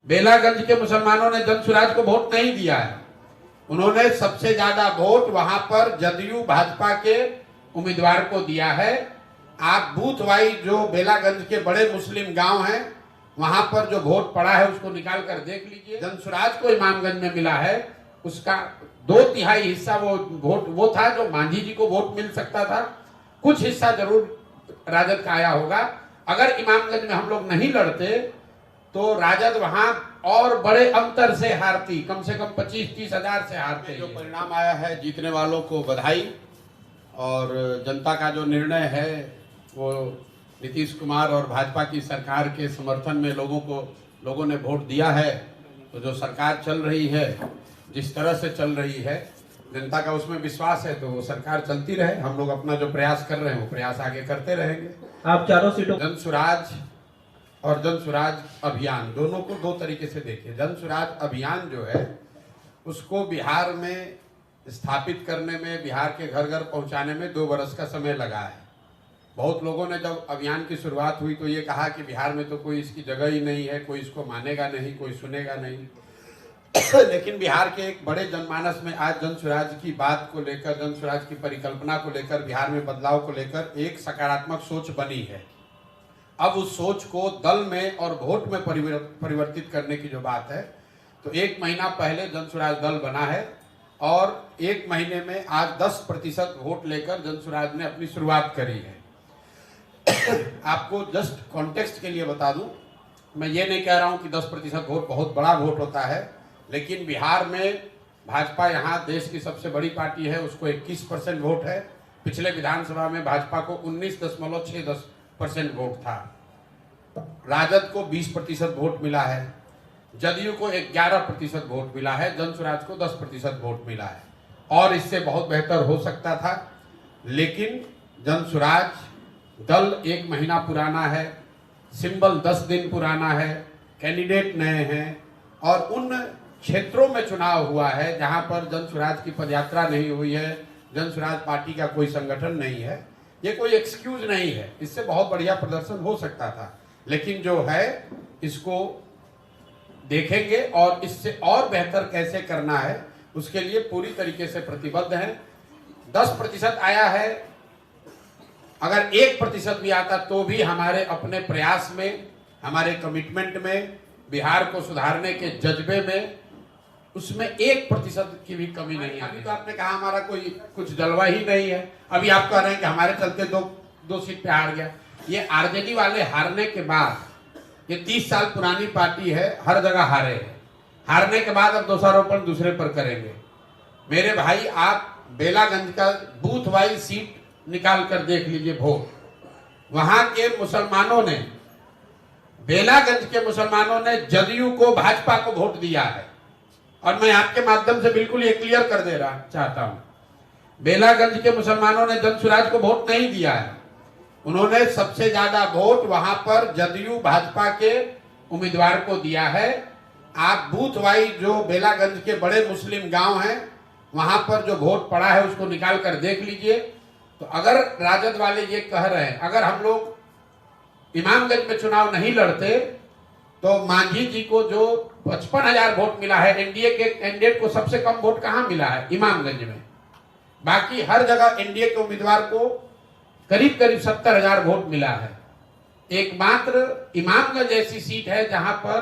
बेलागंज के मुसलमानों ने जनसुराज को वोट नहीं दिया है। उन्होंने सबसे ज्यादा वोट वहां पर जदयू भाजपा के उम्मीदवार को दिया है। आप बूथ वाइज जो बेलागंज के बड़े मुस्लिम गांव हैं वहां पर जो वोट पड़ा है उसको निकाल कर देख लीजिए। जनसुराज को इमामगंज में मिला है, उसका 2/3 हिस्सा वो था जो मांझी जी को वोट मिल सकता था। कुछ हिस्सा जरूर राजद का आया होगा। अगर इमामगंज में हम लोग नहीं लड़ते तो राजद वहां और बड़े अंतर से हारती, कम से कम 25-30 हजार से हारते। जो परिणाम आया है, जीतने वालों को बधाई। और जनता का जो निर्णय है वो नीतीश कुमार और भाजपा की सरकार के समर्थन में लोगों ने वोट दिया है। तो जो सरकार चल रही है, जिस तरह से चल रही है, जनता का उसमें विश्वास है, तो वो सरकार चलती रहे। हम लोग अपना जो प्रयास कर रहे हैं वो प्रयास आगे करते रहेंगे। आप चारों सीटों जनसुराज और जनसुराज अभियान दोनों को दो तरीके से देखिए। जनसुराज अभियान जो है उसको बिहार में स्थापित करने में, बिहार के घर घर पहुंचाने में 2 बरस का समय लगा है। बहुत लोगों ने जब अभियान की शुरुआत हुई तो ये कहा कि बिहार में तो कोई इसकी जगह ही नहीं है, कोई इसको मानेगा नहीं, कोई सुनेगा नहीं। लेकिन बिहार के एक बड़े जनमानस में आज जनसुराज की बात को लेकर, जनसुराज की परिकल्पना को लेकर, बिहार में बदलाव को लेकर एक सकारात्मक सोच बनी है। अब उस सोच को दल में और वोट में परिवर्तित करने की जो बात है, तो 1 महीना पहले जनसुराज दल बना है और 1 महीने में आज 10% वोट लेकर जनसुराज ने अपनी शुरुआत करी है। आपको जस्ट कॉन्टेक्स्ट के लिए बता दूं, मैं ये नहीं कह रहा हूं कि 10% वोट बहुत बड़ा वोट होता है, लेकिन बिहार में भाजपा यहाँ देश की सबसे बड़ी पार्टी है, उसको 21% वोट है। पिछले विधानसभा में भाजपा को 19.6% वोट था। राजद को 20% वोट मिला है, जदयू को 11% वोट मिला है, जनसुराज को 10% वोट मिला है। और इससे बहुत बेहतर हो सकता था, लेकिन जनसुराज दल 1 महीना पुराना है, सिंबल 10 दिन पुराना है, कैंडिडेट नए हैं और उन क्षेत्रों में चुनाव हुआ है जहां पर जनसुराज की पदयात्रा नहीं हुई है, जनसुराज पार्टी का कोई संगठन नहीं है। ये कोई एक्सक्यूज नहीं है, इससे बहुत बढ़िया प्रदर्शन हो सकता था, लेकिन जो है इसको देखेंगे और इससे और बेहतर कैसे करना है उसके लिए पूरी तरीके से प्रतिबद्ध हैं। 10% आया है, अगर 1% भी आता तो भी हमारे अपने प्रयास में, हमारे कमिटमेंट में, बिहार को सुधारने के जज्बे में, उसमें 1% की भी कमी नहीं है। अभी तो आपने कहा हमारा कोई कुछ जलवा ही नहीं है, अभी आप कह रहे हैं कि हमारे चलते दो सीट पे हार गया। ये आरजेडी वाले हारने के बाद, ये 30 साल पुरानी पार्टी है, हर जगह हारे हैं। हारने के बाद अब दोषारोपण दूसरे पर करेंगे। मेरे भाई, आप बेलागंज का बूथ वाइज सीट निकाल कर देख लीजिए वोट। वहां के मुसलमानों ने, बेलागंज के मुसलमानों ने जदयू को, भाजपा को वोट दिया है। और मैं आपके माध्यम से बिल्कुल ये क्लियर कर दे रहा चाहता हूं, बेलागंज के मुसलमानों ने जनसुराज को वोट नहीं दिया है। उन्होंने सबसे ज्यादा वोट वहां पर जदयू भाजपा के उम्मीदवार को दिया है। आप बूथ वाइज जो बेलागंज के बड़े मुस्लिम गांव हैं वहां पर जो वोट पड़ा है उसको निकाल कर देख लीजिए। तो अगर राजद वाले ये कह रहे हैं, अगर हम लोग इमामगंज में चुनाव नहीं लड़ते तो मांझी जी को जो 55,000 वोट मिला है, एनडीए के कैंडिडेट को सबसे कम वोट कहां मिला है? इमामगंज में। बाकी हर जगह एनडीए के उम्मीदवार को करीब 70,000 वोट मिला है। एकमात्र इमामगंज ऐसी सीट है जहां पर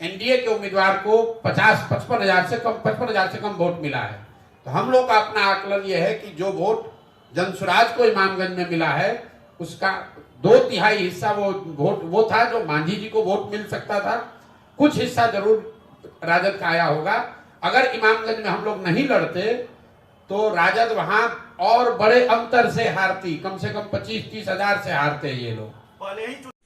एनडीए के उम्मीदवार को 55,000 से कम वोट मिला है। तो हम लोग का अपना आकलन यह है कि जो वोट जनसुराज को इमामगंज में मिला है उसका 2/3 हिस्सा वो था जो मांझी जी को वोट मिल सकता था। कुछ हिस्सा जरूर राजद का आया होगा। अगर इमामगंज में हम लोग नहीं लड़ते तो राजद वहां और बड़े अंतर से हारती, कम से कम 25-30 हजार से हारते ये लोग।